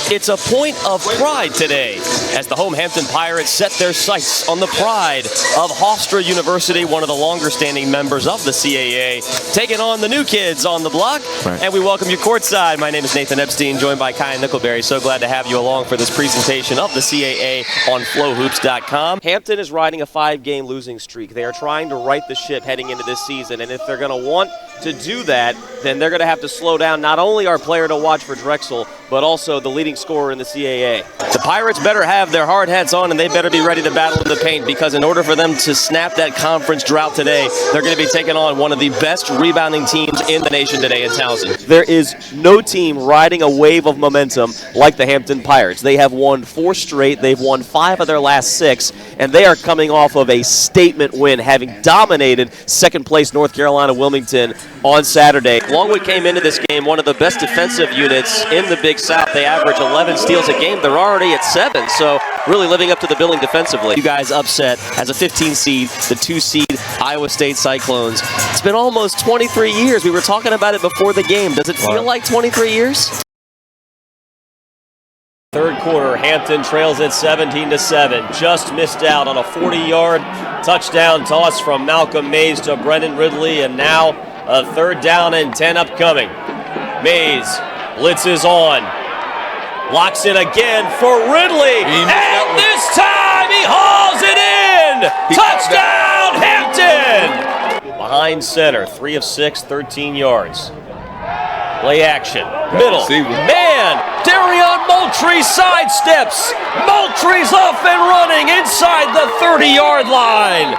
It's a point of pride today as the home Hampton Pirates set their sights on the pride of Hofstra University, one of the longer-standing members of the CAA, taking on the new kids on the block. Right. And we welcome you courtside. My name is Nathan Epstein, joined by Kai Nickelberry. So glad to have you along for this presentation of the CAA on FlowHoops.com. Hampton is riding a 5-game losing streak. They are trying to right the ship heading into this season, and if they're going to want to do that, then they're going to have to slow down not only our player to watch for Drexel, but also the leading scorer in the CAA. The Pirates better have their hard hats on, and they better be ready to battle in the paint, because in order for them to snap that conference drought today, they're going to be taking on one of the best rebounding teams in the nation today in Townsend. There is no team riding a wave of momentum like the Hampton Pirates. They have won 4 straight. They've won 5 of their last 6, and they are coming off of a statement win, having dominated second-place North Carolina Wilmington on Saturday. Longwood came into this game one of the best defensive units in the Big South. They average 11 steals a game. They're already at 7, so really living up to the billing defensively. You guys upset as a 15 seed, the 2 seed Iowa State Cyclones. It's been almost 23 years. We were talking about it before the game. Does it feel like 23 years? Third quarter, Hampton trails at 17-7. Just missed out on a 40-yard touchdown toss from Malcolm Mays to Brendan Ridley, and now a 3rd down and 10 upcoming. Mays blitzes on. Locks it again for Ridley. And this time he hauls it in! Touchdown, Hampton! Behind center, 3 of 6, 13 yards. Play action, middle, man, Darion Moultrie sidesteps. Moultrie's off and running inside the 30-yard line.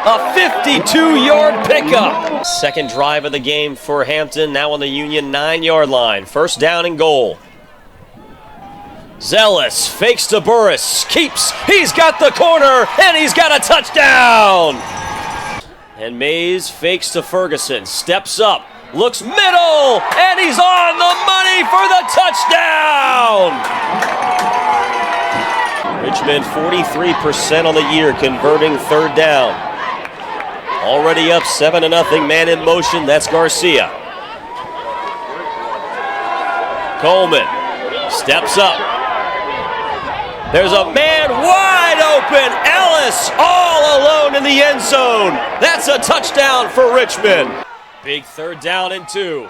A 52-yard pickup. Second drive of the game for Hampton, now on the Union 9-yard line. 1st down and goal. Zealous fakes to Burris, keeps, he's got the corner, and he's got a touchdown! And Mays fakes to Ferguson, steps up, looks middle, and he's on the money for the touchdown! Richmond 43% on the year, converting 3rd down. Already up 7-0, man in motion, that's Garcia. Coleman steps up. There's a man wide open, Ellis all alone in the end zone. That's a touchdown for Richmond. Big 3rd down and 2.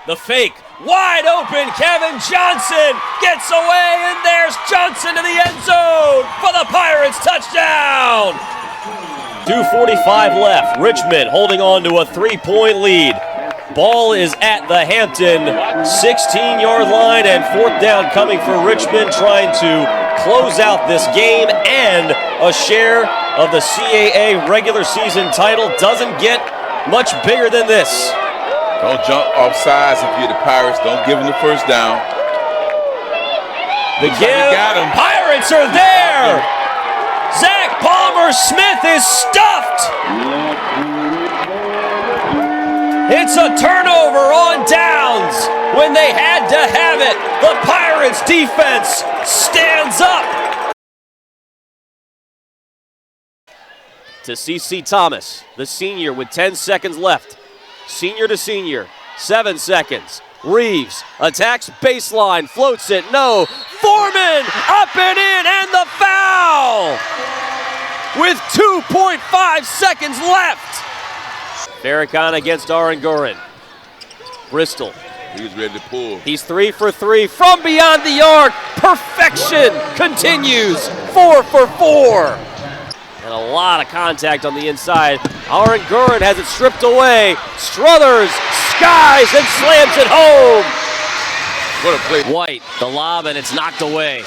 The fake, wide open, Kevin Johnson gets away, and there's Johnson to the end zone for the Pirates, touchdown! 2:45 left, Richmond holding on to a 3-point lead. Ball is at the Hampton 16-yard line, and 4th down coming for Richmond, trying to close out this game, and a share of the CAA regular season title. Doesn't get much bigger than this. Don't jump off sides if you're the Pirates. Don't give them the 1st down. The give. Pirates are there. Zach Palmer Smith is stuffed. It's a turnover on downs when they had to have it. The Pirates defense stands up. To C.C. Thomas, the senior with 10 seconds left. Senior to senior, 7 seconds. Reeves attacks baseline, floats it, no. Foreman up and in, and the foul! With 2.5 seconds left. Farrakhan against Aranguren. Bristol. He was ready to pull. He's 3 for 3 from beyond the arc. Perfection continues. 4 for 4. And a lot of contact on the inside. Aranguren has it stripped away. Struthers skies and slams it home. What a play. White, the lob, and it's knocked away.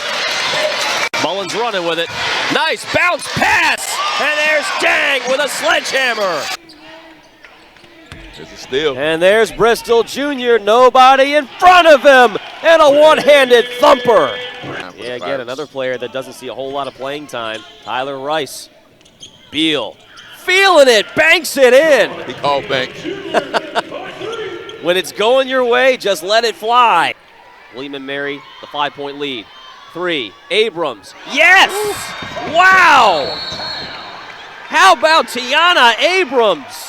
Mullins running with it. Nice bounce pass. And there's Dang with a sledgehammer. There's a steal. And there's Bristol Jr., nobody in front of him, and a one-handed thumper. Yeah, again, another player that doesn't see a whole lot of playing time. Tyler Rice. Beal. Feeling it, banks it in. He called bank. When it's going your way, just let it fly. William and Mary, the 5-point lead. 3, Abrams. Yes! Wow! How about Tiana Abrams?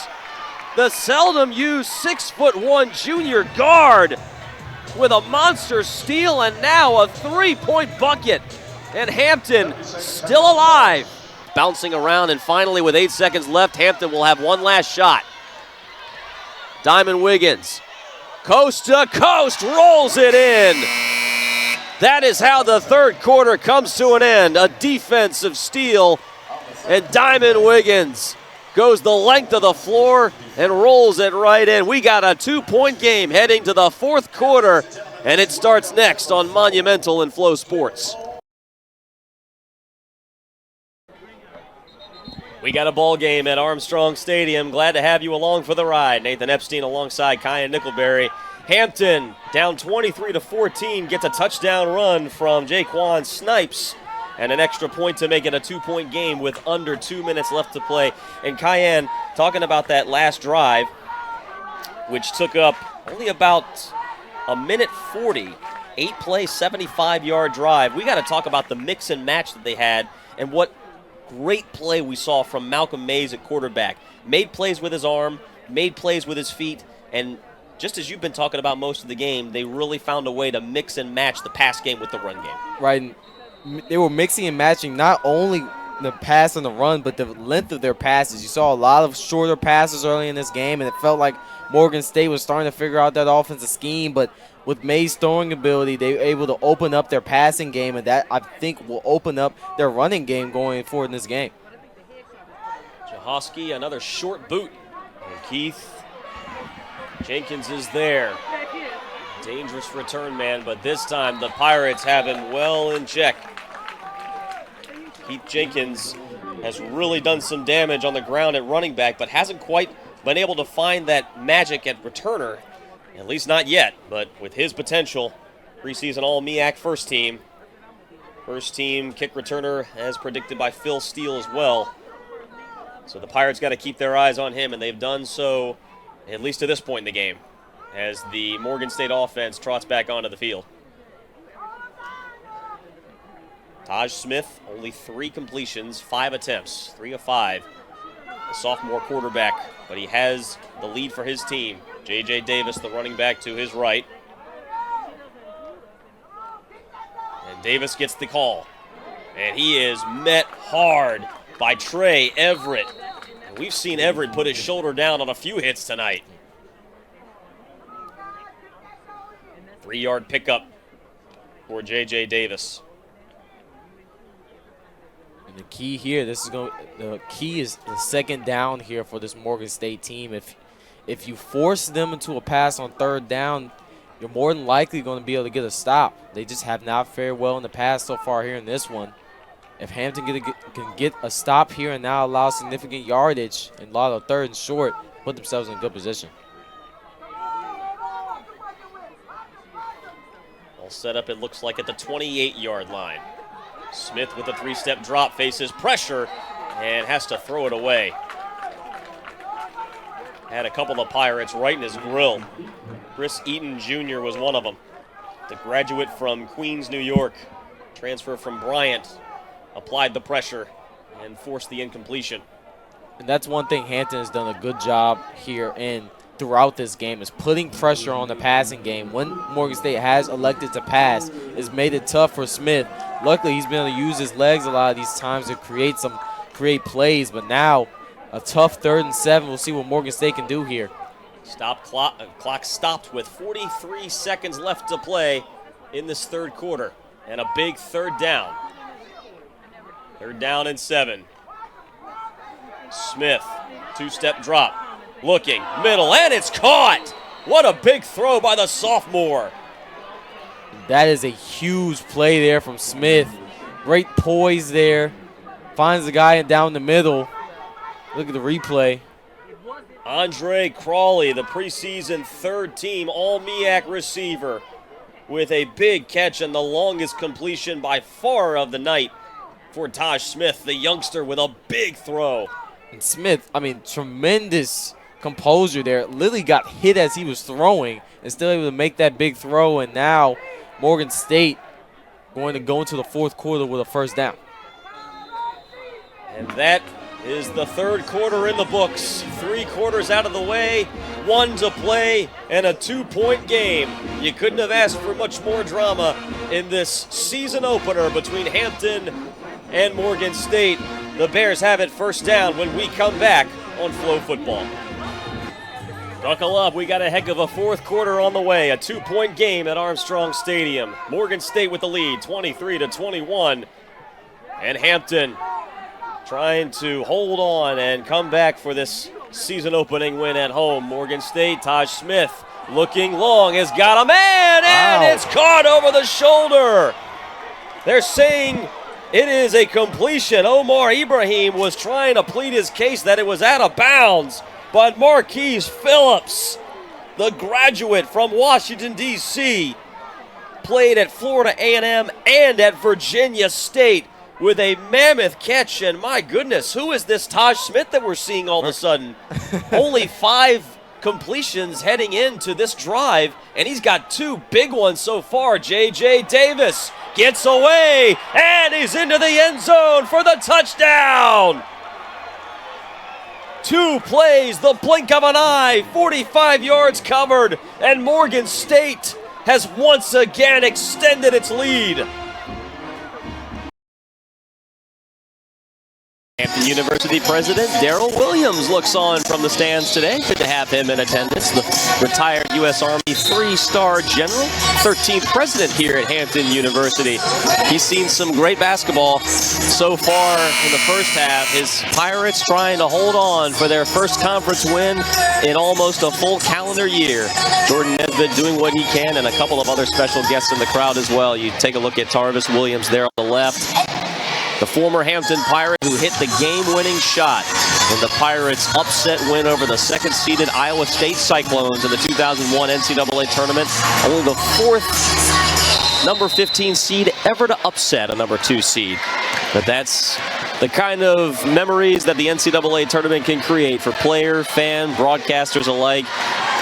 The seldom used 6'1" junior guard with a monster steal and now a three-point bucket. And Hampton still alive. Bouncing around, and finally with 8 seconds left, Hampton will have one last shot. Diamond Wiggins, coast to coast, rolls it in. That is how the third quarter comes to an end. A defensive steal, and Diamond Wiggins goes the length of the floor and rolls it right in. We got a 2-point game heading to the fourth quarter, and it starts next on Monumental and Flow Sports. We got a ball game at Armstrong Stadium. Glad to have you along for the ride. Nathan Epstein alongside Kyan Nickelberry. Hampton down 23-14, gets a touchdown run from Jaquan Snipes and an extra point to make it a 2-point game with under 2 minutes left to play. And Kyan, talking about that last drive, which took up only about a minute 40, 8-play, 75-yard drive. We got to talk about the mix and match that they had and what great play we saw from Malcolm Mays at quarterback. Made plays with his arm, made plays with his feet, and just as you've been talking about most of the game, they really found a way to mix and match the pass game with the run game. Right. They were mixing and matching not only the pass and the run, but the length of their passes. You saw a lot of shorter passes early in this game, and it felt like Morgan State was starting to figure out that offensive scheme, but with May's throwing ability, they were able to open up their passing game, and that, I think, will open up their running game going forward in this game. Jahosky, another short boot. And Keith Jenkins is there. Dangerous return man, but this time the Pirates have him well in check. Keith Jenkins has really done some damage on the ground at running back, but hasn't quite been able to find that magic at returner. At least not yet, but with his potential, preseason All-MEAC first team kick returner as predicted by Phil Steele as well. So the Pirates got to keep their eyes on him, and they've done so at least to this point in the game as the Morgan State offense trots back onto the field. Taj Smith, only 3 completions, 5 attempts, 3 of 5. The sophomore quarterback, but he has the lead for his team. J.J. Davis, the running back, to his right. And Davis gets the call. And he is met hard by Trey Everett. And we've seen Everett put his shoulder down on a few hits tonight. 3-yard pickup for J.J. Davis. And the key here, the key is the second down here for this Morgan State team. If you force them into a pass on third down, you're more than likely going to be able to get a stop. They just have not fared well in the pass so far here in this one. If Hampton can get a stop here and now allow significant yardage and a lot of third and short, put themselves in a good position. All set up, it looks like, at the 28-yard line. Smith with a 3-step drop, faces pressure, and has to throw it away. Had a couple of Pirates right in his grill. Chris Eaton Jr. was one of them. The graduate from Queens, New York, transfer from Bryant, applied the pressure and forced the incompletion. And that's one thing Hampton has done a good job here and throughout this game is putting pressure on the passing game. When Morgan State has elected to pass, it's made it tough for Smith. Luckily, he's been able to use his legs a lot of these times to create plays, but now a tough 3rd and 7. We'll see what Morgan State can do here. Clock stopped with 43 seconds left to play in this third quarter. And a big third down. 3rd down and 7. Smith, 2-step drop. Looking, middle, and it's caught! What a big throw by the sophomore. That is a huge play there from Smith. Great poise there. Finds the guy down the middle. Look at the replay. Andre Crawley, the preseason 3rd-team All-MEAC receiver, with a big catch and the longest completion by far of the night for Taj Smith, the youngster, with a big throw. And Smith, tremendous composure there. Literally got hit as he was throwing and still able to make that big throw. And now Morgan State going to go into the fourth quarter with a 1st down. And that is the third quarter in the books. 3 quarters out of the way, 1 to play, and a 2-point game. You couldn't have asked for much more drama in this season opener between Hampton and Morgan State. The Bears have it first down when we come back on Flow Football. Buckle up, we got a heck of a fourth quarter on the way. A 2-point game at Armstrong Stadium. Morgan State with the lead, 23-21. And Hampton trying to hold on and come back for this season opening win at home. Morgan State, Taj Smith looking long, has got a man, and it's caught over the shoulder. They're saying it is a completion. Omar Ibrahim was trying to plead his case that it was out of bounds, but Marquise Phillips, the graduate from Washington, D.C., played at Florida A&M and at Virginia State with a mammoth catch. And my goodness, who is this Taj Smith that we're seeing all of a sudden? Only 5 completions heading into this drive, and he's got 2 big ones so far. J.J. Davis gets away, and he's into the end zone for the touchdown. 2 plays, the blink of an eye, 45 yards covered, and Morgan State has once again extended its lead. Hampton University President Darrell Williams looks on from the stands today. Good to have him in attendance. The retired U.S. Army 3-star general, 13th president here at Hampton University. He's seen some great basketball so far in the first half. His Pirates trying to hold on for their first conference win in almost a full calendar year. Jordan Nesbitt doing what he can, and a couple of other special guests in the crowd as well. You take a look at Tarvis Williams there on the left. The former Hampton Pirate who hit the game-winning shot in the Pirates' upset win over the second-seeded Iowa State Cyclones in the 2001 NCAA tournament. Only the 4th number 15 seed ever to upset a number 2 seed. But that's the kind of memories that the NCAA tournament can create for player, fan, broadcasters alike.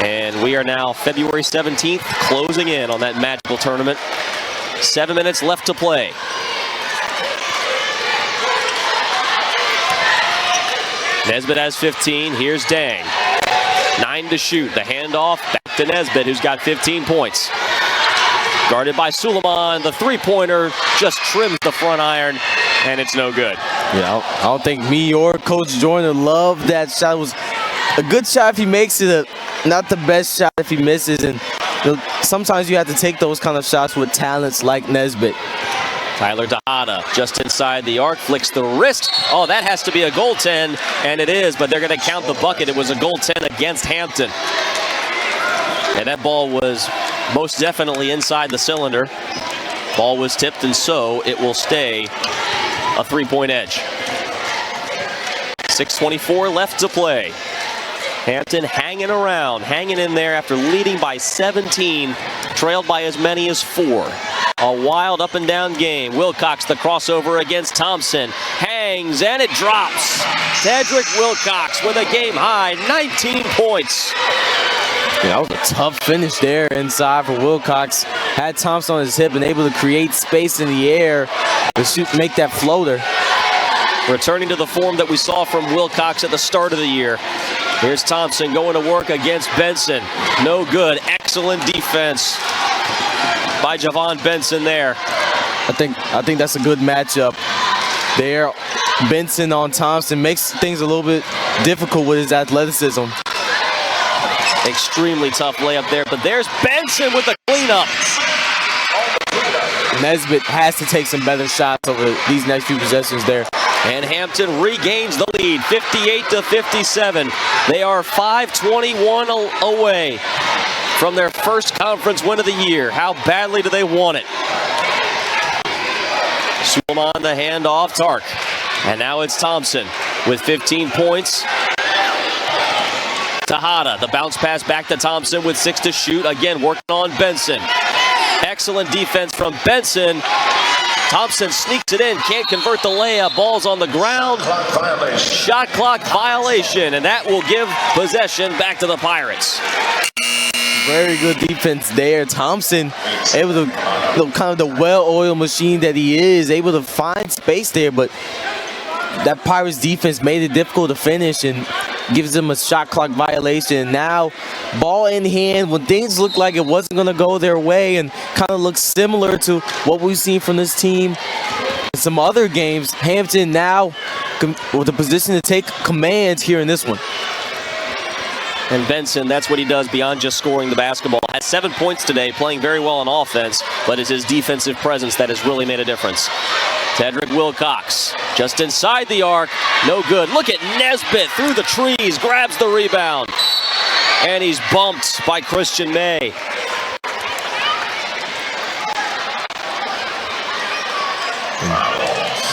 And we are now February 17th, closing in on that magical tournament. 7 minutes left to play. Nesbitt has 15. Here's Dang. 9 to shoot. The handoff back to Nesbitt, who's got 15 points. Guarded by Suleiman. The 3-pointer just trims the front iron, and it's no good. Yeah, I don't think me or Coach Jordan loved that shot. It was a good shot if he makes it, not the best shot if he misses. And sometimes you have to take those kind of shots with talents like Nesbitt. Tyler Tejada just inside the arc, flicks the wrist. Oh, that has to be a goaltend, and it is, but they're going to count the bucket. It was a goaltend against Hampton. And that ball was most definitely inside the cylinder. Ball was tipped, and so it will stay a 3-point edge. 6:24 left to play. Hampton hanging around, hanging in there after leading by 17, trailed by as many as 4. A wild up and down game. Wilcox, the crossover against Thompson. Hangs, and it drops. Tedrick Wilcox with a game high, 19 points. Yeah, that was a tough finish there inside for Wilcox. Had Thompson on his hip and able to create space in the air to shoot, make that floater. Returning to the form that we saw from Wilcox at the start of the year. Here's Thompson going to work against Benson. No good. Excellent defense by Javon Benson there. I think that's a good matchup there. Benson on Thompson makes things a little bit difficult with his athleticism. Extremely tough layup there, but there's Benson with the cleanup. Nesbitt has to take some better shots over these next few possessions there. And Hampton regains the lead, 58-57. They are 5:21 away from their first conference win of the year. How badly do they want it? Suleiman the handoff, Tark. And now it's Thompson with 15 points. Tejada, the bounce pass back to Thompson with 6 to shoot. Again, working on Benson. Excellent defense from Benson. Thompson sneaks it in, can't convert the layup. Ball's on the ground. Shot clock violation, and that will give possession back to the Pirates. Very good defense there. Thompson able to, kind of the well-oiled machine that he is, able to find space there, but that Pirates defense made it difficult to finish and gives them a shot clock violation. Now, ball in hand, when things look like it wasn't going to go their way and kind of looks similar to what we've seen from this team in some other games, Hampton now with the position to take command here in this one. And Benson, that's what he does beyond just scoring the basketball. Has 7 points today, playing very well on offense, but it's his defensive presence that has really made a difference. Tedrick Wilcox, just inside the arc, no good. Look at Nesbitt through the trees, grabs the rebound. And he's bumped by Christian May.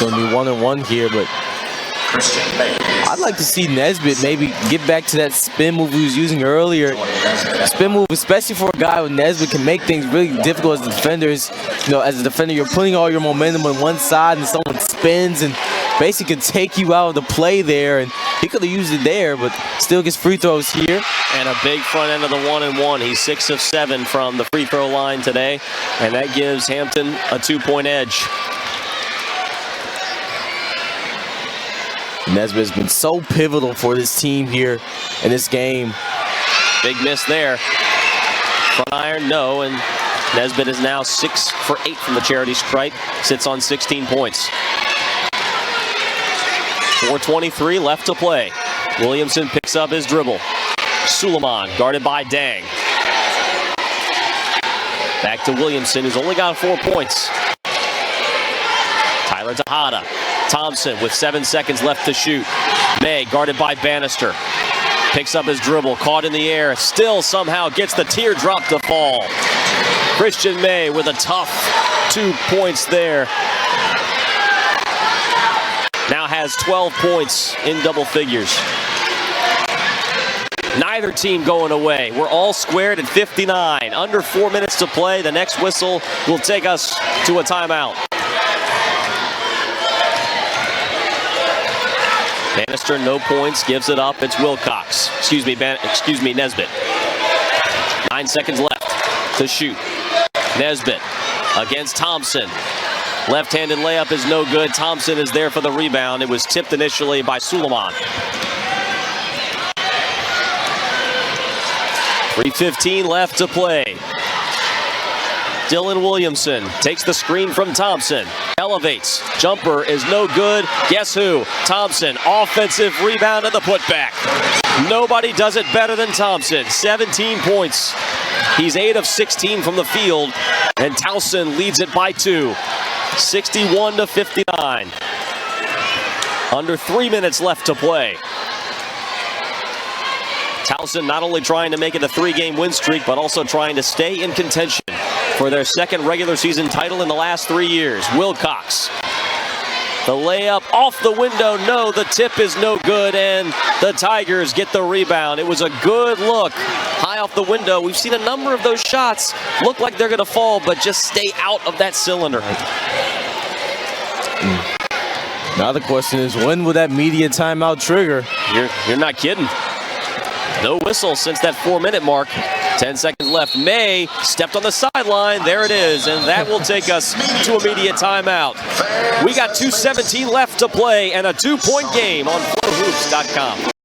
Going to be 1-1 here, but I'd like to see Nesbitt maybe get back to that spin move he was using earlier. Spin move, especially for a guy with Nesbitt, can make things really difficult as defenders. You know, as a defender, you're putting all your momentum on one side and someone spins and basically can take you out of the play there. And he could have used it there, but still gets free throws here. And a big front end of the 1-and-1. He's 6 of 7 from the free throw line today. And that gives Hampton a 2-point edge. Nesbitt has been so pivotal for this team here in this game. Big miss there. Front iron, no, and Nesbitt is now 6 for 8 from the charity stripe. Sits on 16 points. 4:23 left to play. Williamson picks up his dribble. Suleiman guarded by Dang. Back to Williamson, who's only got 4 points. Tyler Tejada. Thompson with 7 seconds left to shoot. May guarded by Bannister. Picks up his dribble, caught in the air. Still somehow gets the teardrop to fall. Christian May with a tough 2 points there. Now has 12 points in double figures. Neither team going away. We're all squared at 59. Under 4 minutes to play. The next whistle will take us to a timeout. Bannister, no points, gives it up. It's Wilcox. Excuse me, Nesbitt. 9 seconds left to shoot. Nesbitt against Thompson. Left-handed layup is no good. Thompson is there for the rebound. It was tipped initially by Suleiman. 3:15 left to play. Dylan Williamson takes the screen from Thompson. Elevates. Jumper is no good. Guess who? Thompson. Offensive rebound and the putback. Nobody does it better than Thompson. 17 points. He's 8 of 16 from the field. And Towson leads it by 2. 61-59. Under 3 minutes left to play. Towson not only trying to make it a 3-game win streak, but also trying to stay in contention for their second regular season title in the last 3 years. Wilcox. The layup off the window. No, the tip is no good, and the Tigers get the rebound. It was a good look. High off the window. We've seen a number of those shots look like they're going to fall, but just stay out of that cylinder. Now the question is, when will that media timeout trigger? You're not kidding. No whistle since that 4-minute mark. 10 seconds left. May stepped on the sideline. There it is. And that will take us to immediate timeout. We got 2:17 left to play and a 2-point game on FlowHoops.com.